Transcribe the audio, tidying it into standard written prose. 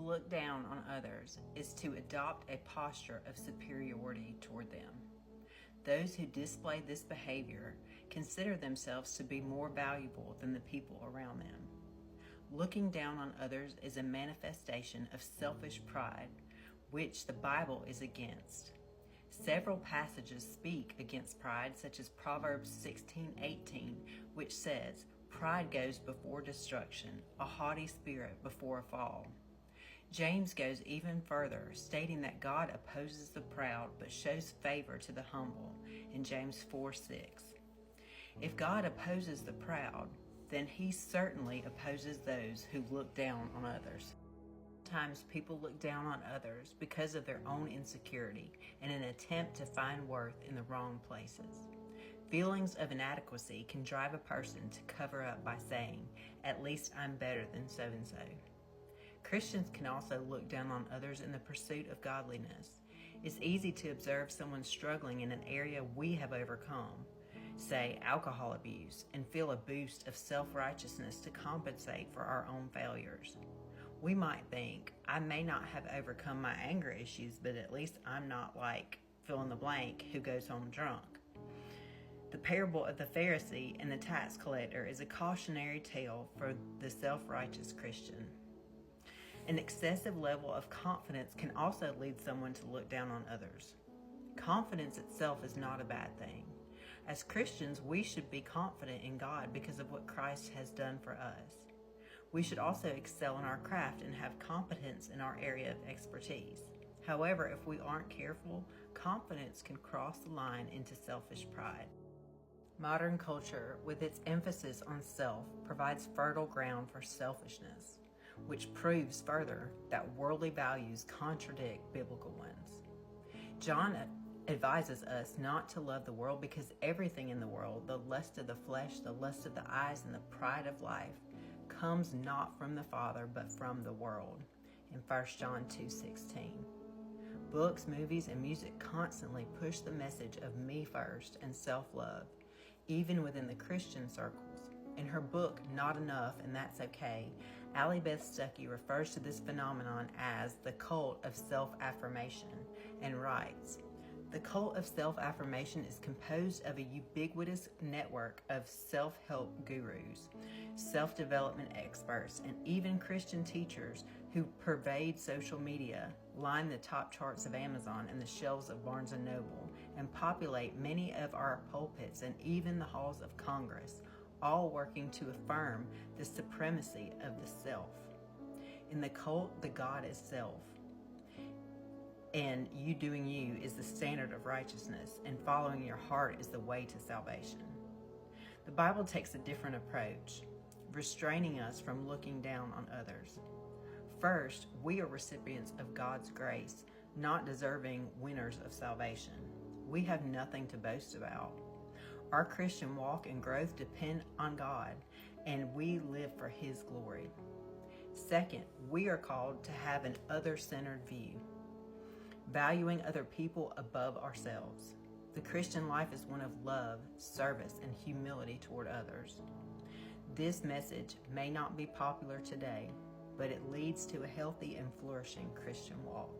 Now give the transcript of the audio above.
look down on others is to adopt a posture of superiority toward them. Those who display this behavior consider themselves to be more valuable than the people around them. Looking down on others is a manifestation of selfish pride, which the Bible is against. Several passages speak against pride, such as Proverbs 16:18, which says, "Pride goes before destruction, a haughty spirit before a fall." James goes even further, stating that God opposes the proud but shows favor to the humble in James 4:6. If God opposes the proud, then he certainly opposes those who look down on others. Sometimes people look down on others because of their own insecurity in an attempt to find worth in the wrong places. Feelings of inadequacy can drive a person to cover up by saying, "At least I'm better than so-and-so." Christians can also look down on others in the pursuit of godliness. It's easy to observe someone struggling in an area we have overcome, say alcohol abuse, and feel a boost of self-righteousness to compensate for our own failures. We might think, I may not have overcome my anger issues, but at least I'm not like fill in the blank who goes home drunk. The parable of the Pharisee and the tax collector is a cautionary tale for the self-righteous Christian. An excessive level of confidence can also lead someone to look down on others. Confidence itself is not a bad thing. As Christians, we should be confident in God because of what Christ has done for us. We should also excel in our craft and have competence in our area of expertise. However, if we aren't careful, confidence can cross the line into selfish pride. Modern culture, with its emphasis on self, provides fertile ground for selfishness, which proves further that worldly values contradict biblical ones. John advises us not to love the world because everything in the world, the lust of the flesh, the lust of the eyes, and the pride of life, comes not from the Father but from the world, in 1 John 2:16. Books, movies, and music constantly push the message of me first and self-love, even within the Christian circles. In her book, Not Enough and That's Okay, Allie Beth Stuckey refers to this phenomenon as the cult of self-affirmation and writes, "The cult of self-affirmation is composed of a ubiquitous network of self-help gurus, self-development experts, and even Christian teachers who pervade social media, line the top charts of Amazon and the shelves of Barnes & Noble, and populate many of our pulpits and even the halls of Congress, all working to affirm the supremacy of the self. In the cult, the God is self. And you doing you is the standard of righteousness, and following your heart is the way to salvation." The Bible takes a different approach, restraining us from looking down on others. First, we are recipients of God's grace, not deserving winners of salvation. We have nothing to boast about. Our Christian walk and growth depend on God, and we live for His glory. Second, we are called to have an other-centered view, valuing other people above ourselves. The Christian life is one of love, service, and humility toward others. This message may not be popular today, but it leads to a healthy and flourishing Christian walk.